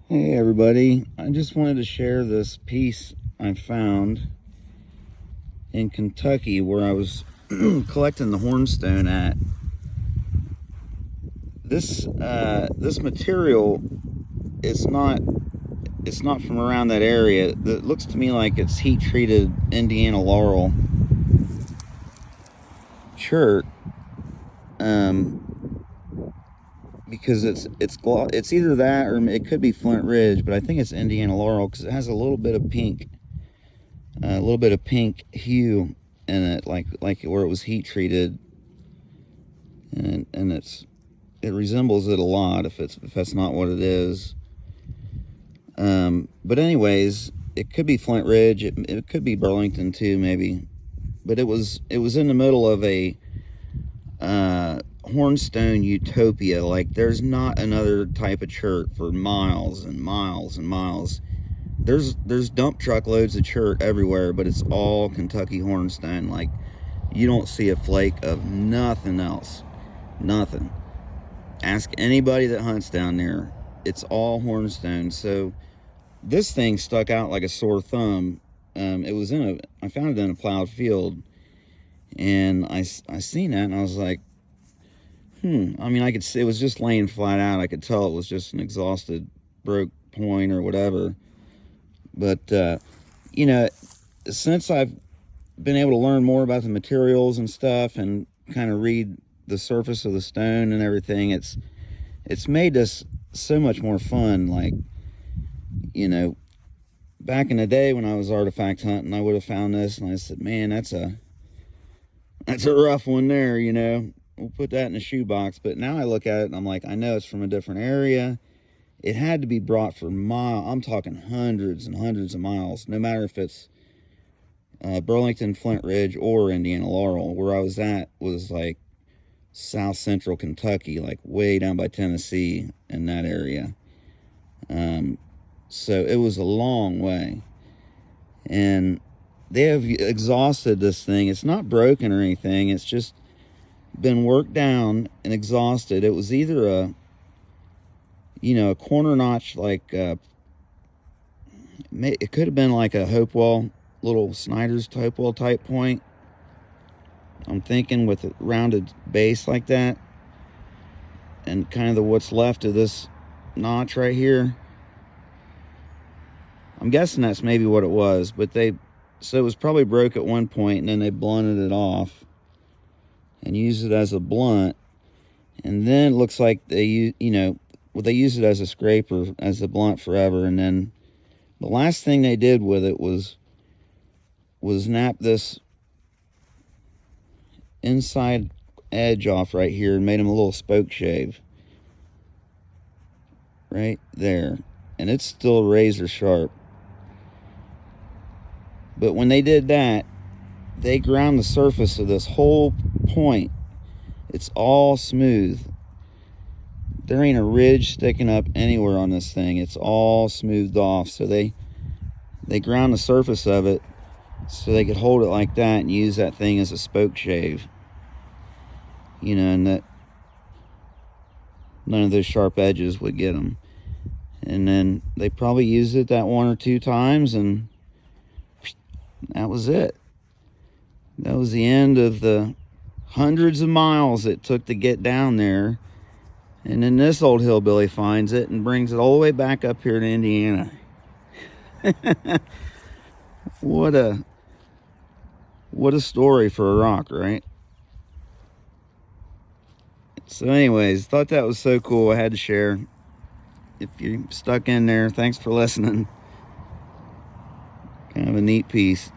Hey everybody, I just wanted to share this piece I found in Kentucky where I was collecting the hornstone at. This material is not from around that area. It looks to me like it's heat treated Indiana laurel chert. Because it's either that or it could be Flint Ridge, but I think it's Indiana laurel because it has a little bit of pink hue in it, like where it was heat treated, and it resembles it a lot if that's not what it is. But anyways, it could be Flint Ridge. It could be Burlington too, maybe. But it was in the middle of a hornstone utopia. Like there's not another type of chert for miles and miles and miles. There's dump truck loads of chert everywhere, but it's all Kentucky hornstone. Like you don't see a flake of nothing else. Nothing. Ask anybody that hunts down there. It's all hornstone. So this thing stuck out like a sore thumb. I found it in a plowed field, and I seen that, and I was like, I mean, I could see it was just laying flat out. I could tell it was just an exhausted, broke point or whatever. But since I've been able to learn more about the materials and stuff, and kind of read the surface of the stone and everything, it's made this so much more fun. Like, back in the day when I was artifact hunting, I would have found this and I said, man, that's a rough one there. We'll put that in a shoebox. But now I look at it and I'm like, I know it's from a different area. It had to be brought for miles. I'm talking hundreds and hundreds of miles, no matter if it's Burlington, Flint Ridge, or Indiana laurel. Where I was at was like south central Kentucky, like way down by Tennessee in that area. So it was a long way. And they have exhausted this thing. It's not broken or anything. It's just been worked down and exhausted. It was either a corner notch, like it could have been like a Hopewell, little Snyder's Hopewell type point. I'm thinking with a rounded base like that, and kind of what's left of this notch right here. I'm guessing that's maybe what it was, but so it was probably broke at one point, and then they blunted it off and used it as a blunt. And then it looks like they used it as a scraper, as a blunt forever. And then the last thing they did with it was snap this inside edge off right here and made him a little spoke shave right there. And it's still razor sharp. But when they did that, they ground the surface of this whole point. It's all smooth. There ain't a ridge sticking up anywhere on this thing. It's all smoothed off. So they ground the surface of it so they could hold it like that and use that thing as a spoke shave. And that none of those sharp edges would get them. And then they probably used it that one or two times, and that was it. That was the end of the hundreds of miles it took to get down there. And then this old hillbilly finds it and brings it all the way back up here to Indiana. What a story for a rock, right? So anyways, thought that was so cool. I had to share. If you're stuck in there, thanks for listening. Kind of a neat piece.